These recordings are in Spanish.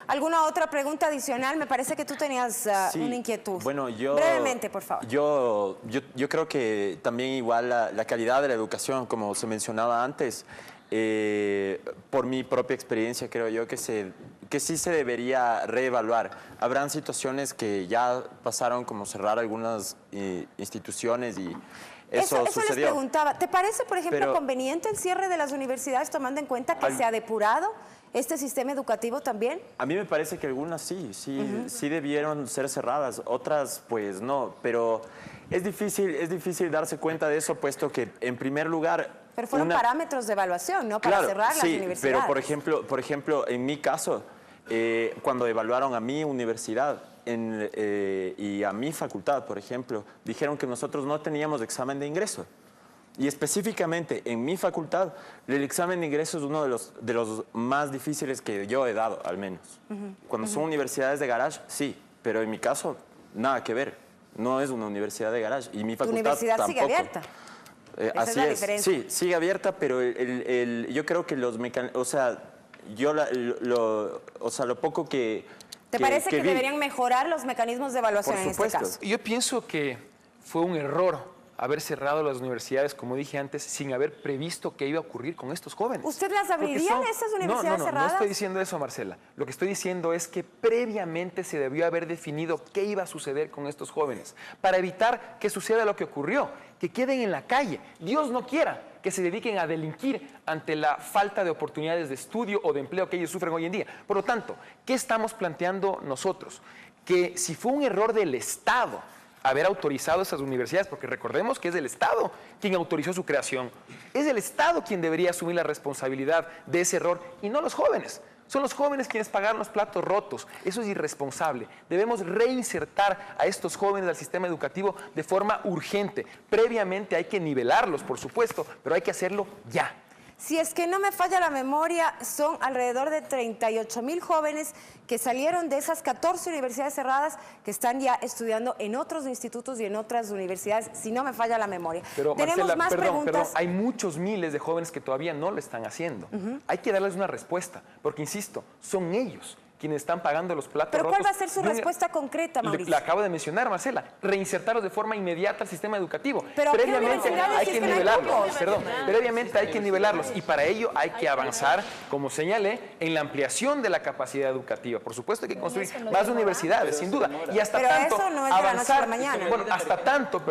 ¿Alguna otra pregunta adicional? Me parece que tú tenías Sí, una inquietud. bueno, brevemente, por favor. Yo creo que también igual la calidad de la educación, como se mencionaba antes, por mi propia experiencia creo yo que sí se debería reevaluar. Habrán situaciones que ya pasaron, como cerrar algunas instituciones y eso les sucedió. preguntaba. ¿Te parece, por ejemplo, Pero conveniente el cierre de las universidades tomando en cuenta que se ha depurado este sistema educativo también? A mí me parece que algunas sí debieron ser cerradas, otras pues no, pero es difícil darse cuenta de eso, puesto que en primer lugar... Pero fueron parámetros de evaluación, ¿no? Para cerrar las universidades. Pero por ejemplo, en mi caso, cuando evaluaron a mi universidad y a mi facultad, por ejemplo, dijeron que nosotros no teníamos examen de ingreso. Y específicamente en mi facultad, el examen de ingreso es uno de los más difíciles que yo he dado, al menos. Cuando son universidades de garage, sí, pero en mi caso, nada que ver. No es una universidad de garage y mi facultad ¿Tu universidad tampoco. sigue abierta? Así es la es, diferencia. sí, sigue abierta, pero yo creo que los mecanismos, o sea, lo poco que ¿Te parece que vi, deberían mejorar los mecanismos de evaluación por en este supuesto. caso? Yo pienso que fue un error haber cerrado las universidades, como dije antes, sin haber previsto qué iba a ocurrir con estos jóvenes. ¿Usted las abriría esas universidades cerradas? No estoy diciendo eso, Marcela. Lo que estoy diciendo es que previamente se debió haber definido qué iba a suceder con estos jóvenes, para evitar que suceda lo que ocurrió, que queden en la calle. Dios no quiera que se dediquen a delinquir ante la falta de oportunidades de estudio o de empleo que ellos sufren hoy en día. Por lo tanto, ¿qué estamos planteando nosotros? Que si fue un error del Estado haber autorizado esas universidades, porque recordemos que es el Estado quien autorizó su creación. Es el Estado quien debería asumir la responsabilidad de ese error y no los jóvenes. Son los jóvenes quienes pagaron los platos rotos. Eso es irresponsable. Debemos reinsertar a estos jóvenes al sistema educativo de forma urgente. Previamente hay que nivelarlos, por supuesto, pero hay que hacerlo ya. Si es que no me falla la memoria, son alrededor de 38,000 jóvenes que salieron de esas 14 universidades cerradas que están ya estudiando en otros institutos y en otras universidades, si no me falla la memoria. Pero Tenemos Marcela, más perdón, preguntas. hay muchos miles de jóvenes que todavía no lo están haciendo. Hay que darles una respuesta, porque insisto, son ellos quienes están pagando los platos ¿Pero rotos. cuál va a ser su respuesta concreta, Mauricio? La acabo de mencionar, Marcela. Reinsertarlos de forma inmediata al sistema educativo. Pero previamente hay que nivelarlos. Previamente hay que nivelarlos. Y para ello hay que avanzar, como señalé, en la ampliación de la capacidad educativa. Por supuesto hay que construir más universidades, sin duda. Y hasta tanto eso no es de la noche a la mañana. Bueno, hasta tanto,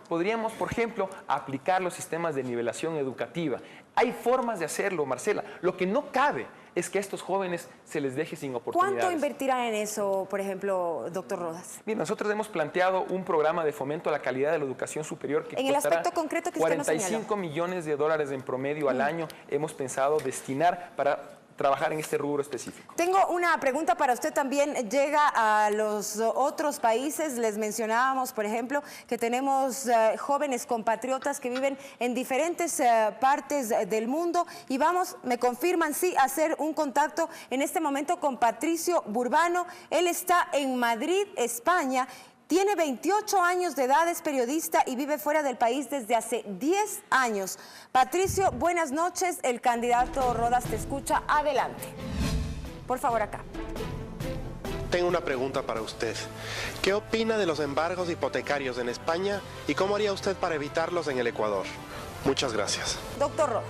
podríamos, por ejemplo, aplicar los sistemas de nivelación educativa. Hay formas de hacerlo, Marcela. Lo que no cabe es que a estos jóvenes se les deje sin oportunidades. ¿Cuánto invertirá en eso, por ejemplo, doctor Rodas? Bien, nosotros hemos planteado un programa de fomento a la calidad de la educación superior que en el costará aspecto concreto que usted nos señaló. 45 millones de dólares en promedio al año hemos pensado destinar para trabajar en este rubro específico. Tengo una pregunta para usted también. Llega a los otros países, les mencionábamos, por ejemplo, que tenemos jóvenes compatriotas que viven en diferentes partes del mundo y vamos, me confirman, sí, a hacer un contacto en este momento con Patricio Burbano. Él está en Madrid, España. Tiene 28 años de edad, es periodista y vive fuera del país desde hace 10 años. Patricio, buenas noches. El candidato Rodas te escucha. Adelante. Por favor, acá. Tengo una pregunta para usted. ¿Qué opina de los embargos hipotecarios en España y cómo haría usted para evitarlos en el Ecuador? Muchas gracias. Doctor Rodas.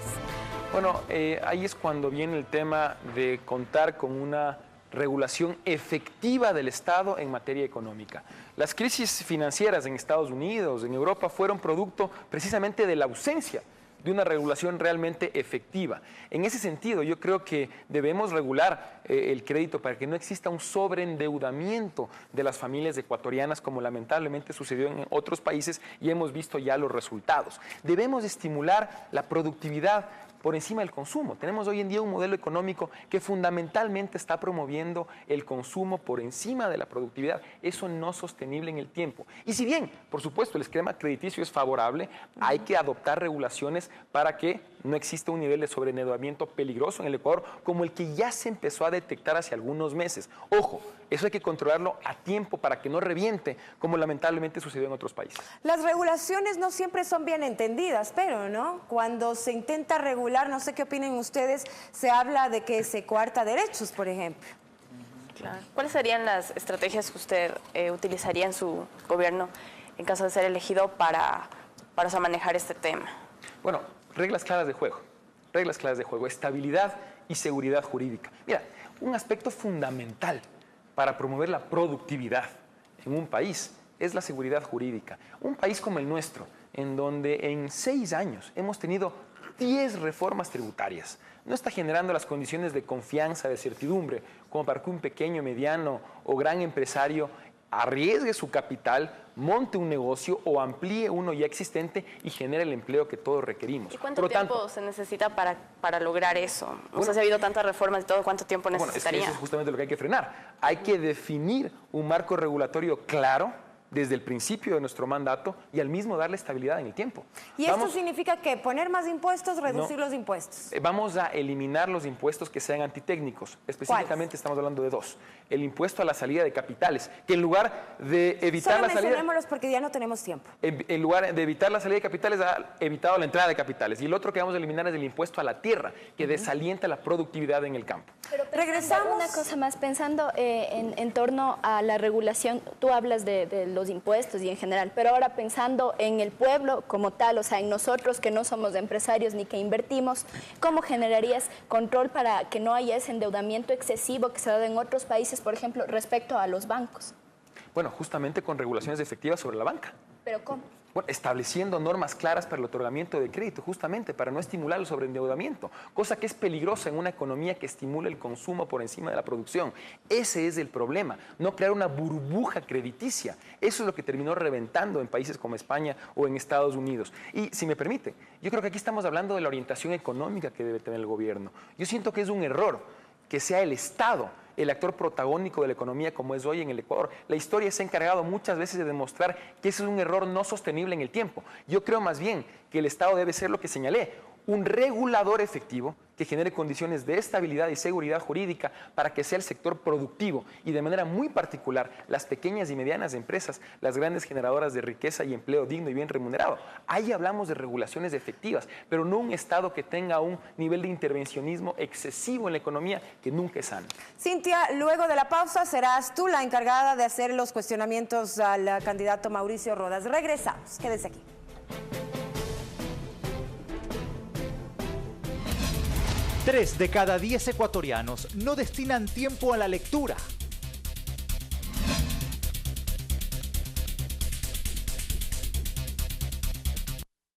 Bueno, ahí es cuando viene el tema de contar con una regulación efectiva del Estado en materia económica. Las crisis financieras en Estados Unidos, en Europa, fueron producto precisamente de la ausencia de una regulación realmente efectiva. En ese sentido, yo creo que debemos regular el crédito para que no exista un sobreendeudamiento de las familias ecuatorianas, como lamentablemente sucedió en otros países y hemos visto ya los resultados. Debemos estimular la productividad por encima del consumo. Tenemos hoy en día un modelo económico que fundamentalmente está promoviendo el consumo por encima de la productividad. Eso no es sostenible en el tiempo. Y si bien, por supuesto, el esquema crediticio es favorable, hay que adoptar regulaciones para que no exista un nivel de sobreendeudamiento peligroso en el Ecuador, como el que ya se empezó a detectar hace algunos meses. Ojo, eso hay que controlarlo a tiempo para que no reviente, como lamentablemente sucedió en otros países. Las regulaciones no siempre son bien entendidas, pero ¿no? Cuando se intenta regular, no sé qué opinen ustedes, se habla de que se coarta derechos, por ejemplo. Claro. ¿Cuáles serían las estrategias que usted utilizaría en su gobierno en caso de ser elegido para o sea, manejar este tema? Bueno, reglas claras de juego, estabilidad y seguridad jurídica. Mira, un aspecto fundamental para promover la productividad en un país es la seguridad jurídica. Un país como el nuestro, en donde en 6 años hemos tenido 10 reformas tributarias, no está generando las condiciones de confianza, de certidumbre, como para que un pequeño, mediano o gran empresario arriesgue su capital, monte un negocio o amplíe uno ya existente y genere el empleo que todos requerimos. ¿Y cuánto tiempo se necesita para lograr eso? O sea, si ha habido tantas reformas y todo, ¿cuánto tiempo necesitaría? Es que eso es justamente lo que hay que frenar. Hay que definir un marco regulatorio claro desde el principio de nuestro mandato y al mismo darle estabilidad en el tiempo. ¿Y esto significa que poner más impuestos, reducir los impuestos? Vamos a eliminar los impuestos que sean antitécnicos. Específicamente estamos hablando de 2. El impuesto a la salida de capitales, que en lugar de evitar la salida... Solo mencionémoslos porque ya no tenemos tiempo. En lugar de evitar la salida de capitales, ha evitado la entrada de capitales. Y el otro que vamos a eliminar es el impuesto a la tierra, que desalienta la productividad en el campo. Pero regresamos una cosa más, pensando en torno a la regulación, tú hablas de los impuestos y en general, pero ahora pensando en el pueblo como tal, o sea, en nosotros que no somos empresarios ni que invertimos, ¿cómo generarías control para que no haya ese endeudamiento excesivo que se da en otros países, por ejemplo, respecto a los bancos? Bueno, justamente con regulaciones efectivas sobre la banca. ¿Pero cómo? Bueno, estableciendo normas claras para el otorgamiento de crédito, justamente para no estimular el sobreendeudamiento, cosa que es peligrosa en una economía que estimula el consumo por encima de la producción. Ese es el problema, no crear una burbuja crediticia. Eso es lo que terminó reventando en países como España o en Estados Unidos. Y si me permite, yo creo que aquí estamos hablando de la orientación económica que debe tener el gobierno. Yo siento que es un error que sea el Estado el actor protagónico de la economía como es hoy en el Ecuador. La historia se ha encargado muchas veces de demostrar que ese es un error no sostenible en el tiempo. Yo creo más bien que el Estado debe ser lo que señalé, un regulador efectivo que genere condiciones de estabilidad y seguridad jurídica para que sea el sector productivo y de manera muy particular las pequeñas y medianas empresas, las grandes generadoras de riqueza y empleo digno y bien remunerado. Ahí hablamos de regulaciones efectivas, pero no un Estado que tenga un nivel de intervencionismo excesivo en la economía que nunca es sano. Cintia, luego de la pausa serás tú la encargada de hacer los cuestionamientos al candidato Mauricio Rodas. Regresamos, quédese aquí. 3 de cada 10 ecuatorianos no destinan tiempo a la lectura.